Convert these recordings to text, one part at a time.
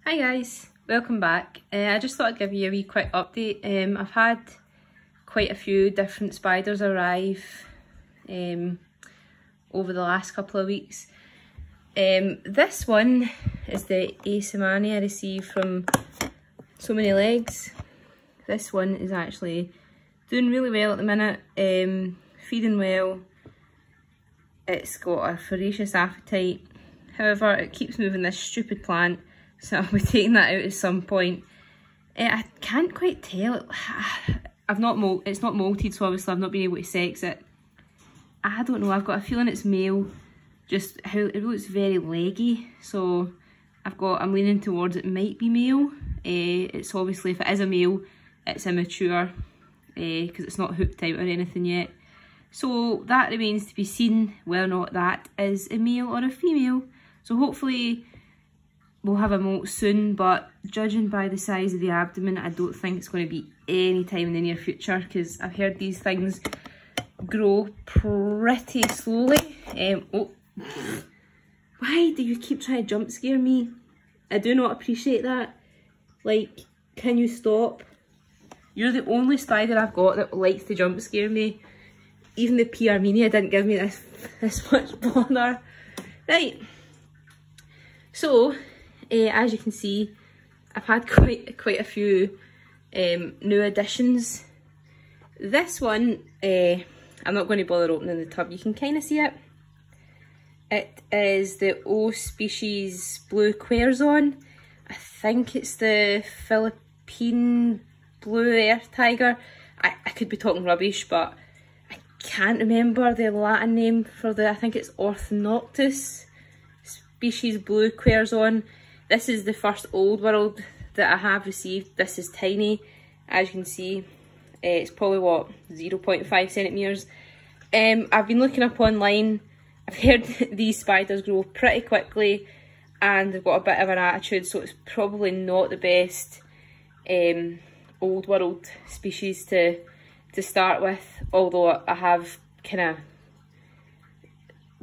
Hi guys, welcome back. I just thought I'd give you a wee quick update. I've had quite a few different spiders arrive over the last couple of weeks. This one is the Asimani I received from So Many Legs. This one is actually doing really well at the minute, feeding well. It's got a voracious appetite. However, it keeps moving this stupid plant, so I'll be taking that out at some point. I can't quite tell. It's not molted, so obviously I've not been able to sex it. I don't know, I've got a feeling it's male, just how it looks very leggy, so I'm leaning towards it might be male. It's obviously, if it is a male, it's immature, because it's not hooked out or anything yet. So that remains to be seen whether or not that is a male or a female. So hopefully we'll have a molt soon, but judging by the size of the abdomen, I don't think it's going to be any time in the near future, because I've heard these things grow pretty slowly. Oh, why do you keep trying to jump scare me? I do not appreciate that. Like, can you stop? You're the only spider I've got that likes to jump scare me. Even the P. Armenia didn't give me this much bother. Right. So, as you can see, I've had quite a few new additions. This one, I'm not going to bother opening the tub. You can kind of see it. It is the O species blue Querson. I think it's the Philippine blue earth tiger. I could be talking rubbish, but I can't remember the Latin name for I think it's Orthodontus species blue Querson. This is the first old world that I have received. This is tiny, as you can see. It's probably what, 0.5 centimetres. I've been looking up online. I've heard these spiders grow pretty quickly and they've got a bit of an attitude, so it's probably not the best old world species to start with, although I have kind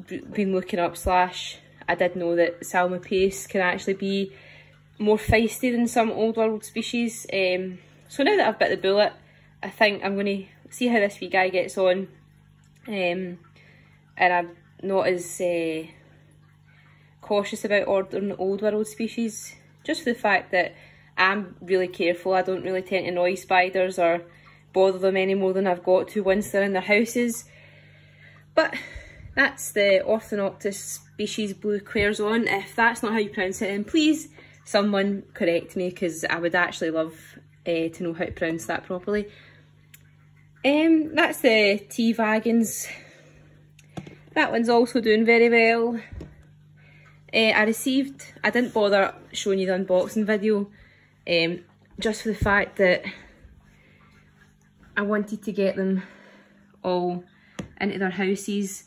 of been looking up I did know that Salmopace can actually be more feisty than some old world species. So now that I've bit the bullet, I think I'm going to see how this wee guy gets on, and I'm not as cautious about ordering old world species, just for the fact that I'm really careful. I don't really tend to annoy spiders or bother them any more than I've got to once they're in their houses. But that's the Orthodontus species blue Querson. If that's not how you pronounce it, then please someone correct me, because I would actually love to know how to pronounce that properly. That's the T. vagans. That one's also doing very well. I didn't bother showing you the unboxing video, just for the fact that I wanted to get them all into their houses.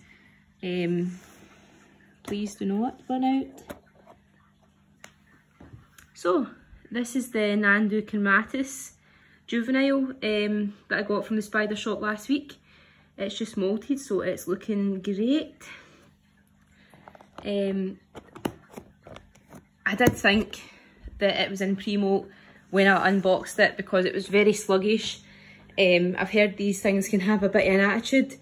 Please do not run out. So, this is the Nandu Kermatis juvenile that I got from the spider shop last week. It's just molted, so it's looking great. I did think that it was in pre-molt when I unboxed it, because it was very sluggish. I've heard these things can have a bit of an attitude,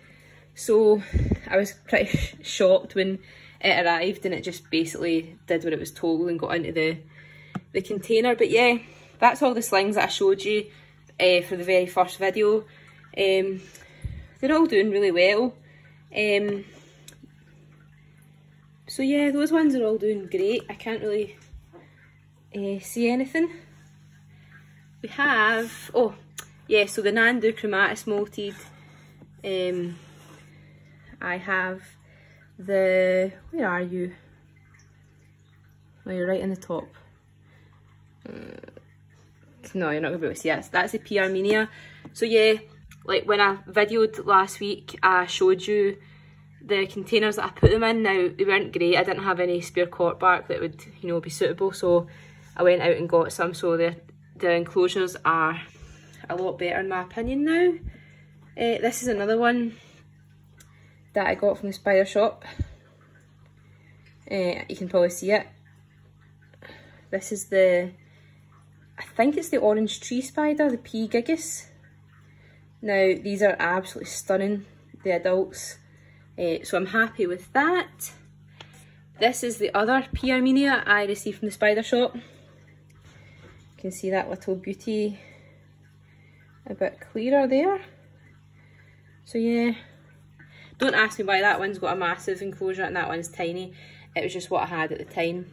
so I was pretty shocked when it arrived and it just basically did what it was told and got into the container. But yeah, that's all the slings that I showed you for the very first video. They're all doing really well. So yeah, those ones are all doing great. I can't really see anything. We have, oh yeah, so the Nandu Kermatis molted. I have the, where are you? Oh, you're right in the top. No, you're not going to be able to see it. That's the P. Armenia. So yeah, like when I videoed last week, I showed you the containers that I put them in. Now, they weren't great. I didn't have any spare cork bark that would, you know, be suitable, so I went out and got some. So the enclosures are a lot better in my opinion now. This is another one that I got from the spider shop. You can probably see it. This is the, I think it's the orange tree spider, the P. gigas. Now, these are absolutely stunning, the adults. So I'm happy with that. This is the other P. armenia I received from the spider shop. You can see that little beauty a bit clearer there. So yeah, don't ask me why that one's got a massive enclosure and that one's tiny. It was just what I had at the time.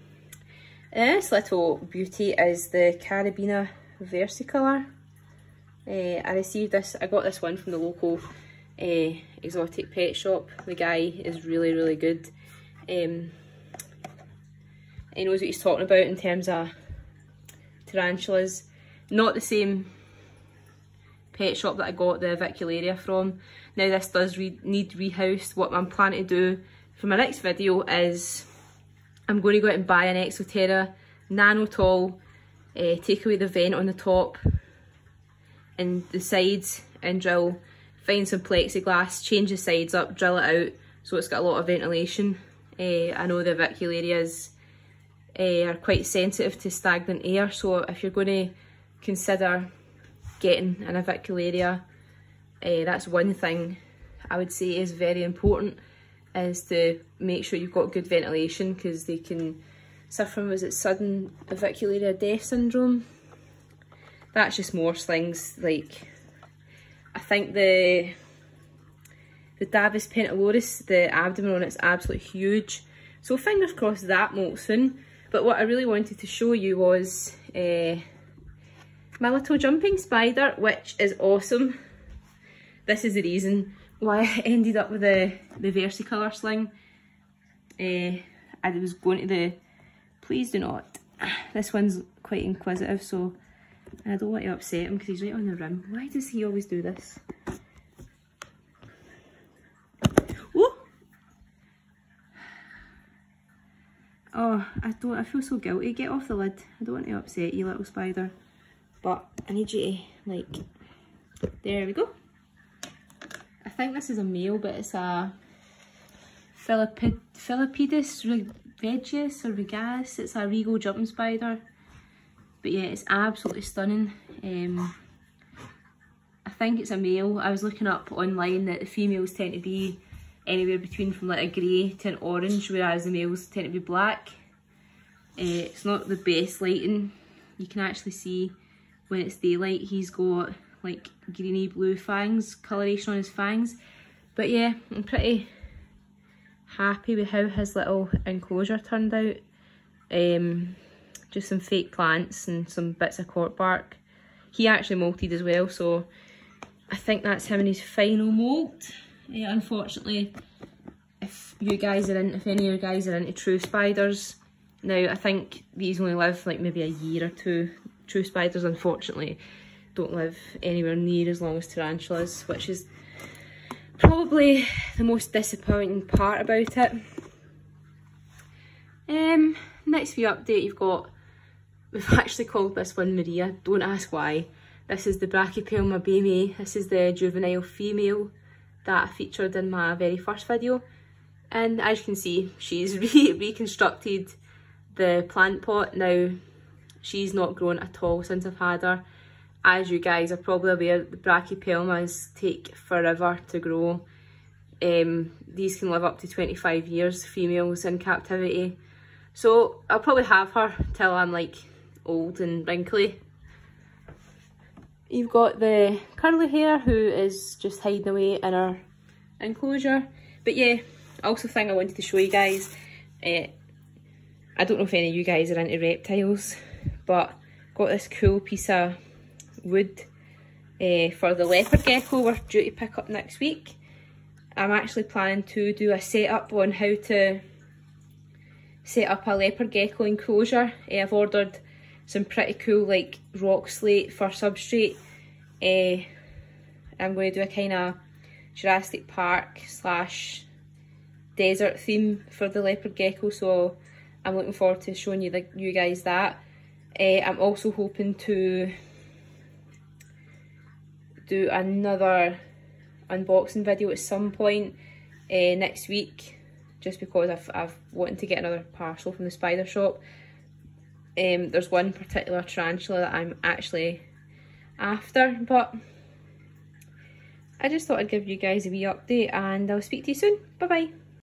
This little beauty is the Carabina versicolor. I received this, I got this one from the local exotic pet shop. The guy is really, really good. He knows what he's talking about in terms of tarantulas. Not the same pet shop that I got the Avicularia from. Now this does need rehoused. What I'm planning to do for my next video is I'm going to go out and buy an Exoterra Nano Tall, take away the vent on the top and the sides and drill, find some plexiglass, change the sides up, drill it out so it's got a lot of ventilation. I know the Avicularias are quite sensitive to stagnant air, so if you're going to consider getting an Avicularia, that's one thing I would say is very important, is to make sure you've got good ventilation, because they can suffer from, is it sudden avicularia death syndrome? That's just Morse things. Like, I think the Davis pentaloris, the abdomen on it's absolutely huge, so fingers crossed that molts soon. But what I really wanted to show you was my little jumping spider, which is awesome. This is the reason why I ended up with the versicolor sling. I was going to the, please do not, this one's quite inquisitive, so I don't want to upset him because he's right on the rim. Why does he always do this? Oh, I feel so guilty. Get off the lid. I don't want to upset you, little spider. But I need you to, like, there we go. I think this is a male, but it's a Philippidus regius or regalis. It's a regal jumping spider. But yeah, it's absolutely stunning. I think it's a male. I was looking up online that the females tend to be anywhere between from like a grey to an orange, whereas the males tend to be black. It's not the best lighting. You can actually see when it's daylight he's got like greeny blue fangs, coloration on his fangs. But yeah, I'm pretty happy with how his little enclosure turned out. Just some fake plants and some bits of cork bark. He actually molted as well, so I think that's him in his final molt. Unfortunately, if any of you guys are into true spiders, now I think these only live like maybe a year or two. True spiders, unfortunately, don't live anywhere near as long as tarantulas, which is probably the most disappointing part about it. Next view update, we've actually called this one Maria, don't ask why. This is the Brachypelma baymei. This is the juvenile female that I featured in my very first video, and as you can see, she's reconstructed the plant pot. Now she's not grown at all since I've had her. As you guys are probably aware, the Brachypelmas take forever to grow. These can live up to 25 years, females in captivity, so I'll probably have her till I'm like old and wrinkly. You've got the curly hair, who is just hiding away in her enclosure. But yeah, also thing I wanted to show you guys, I don't know if any of you guys are into reptiles, but got this cool piece of wood for the leopard gecko we're due to pick up next week. I'm actually planning to do a setup on how to set up a leopard gecko enclosure. I've ordered some pretty cool like rock slate for substrate. I'm going to do a kind of Jurassic Park / desert theme for the leopard gecko, so I'm looking forward to showing you guys that. I'm also hoping to do another unboxing video at some point next week, just because I've wanted to get another parcel from the spider shop. there's one particular tarantula that I'm actually after, but I just thought I'd give you guys a wee update, and I'll speak to you soon. Bye bye.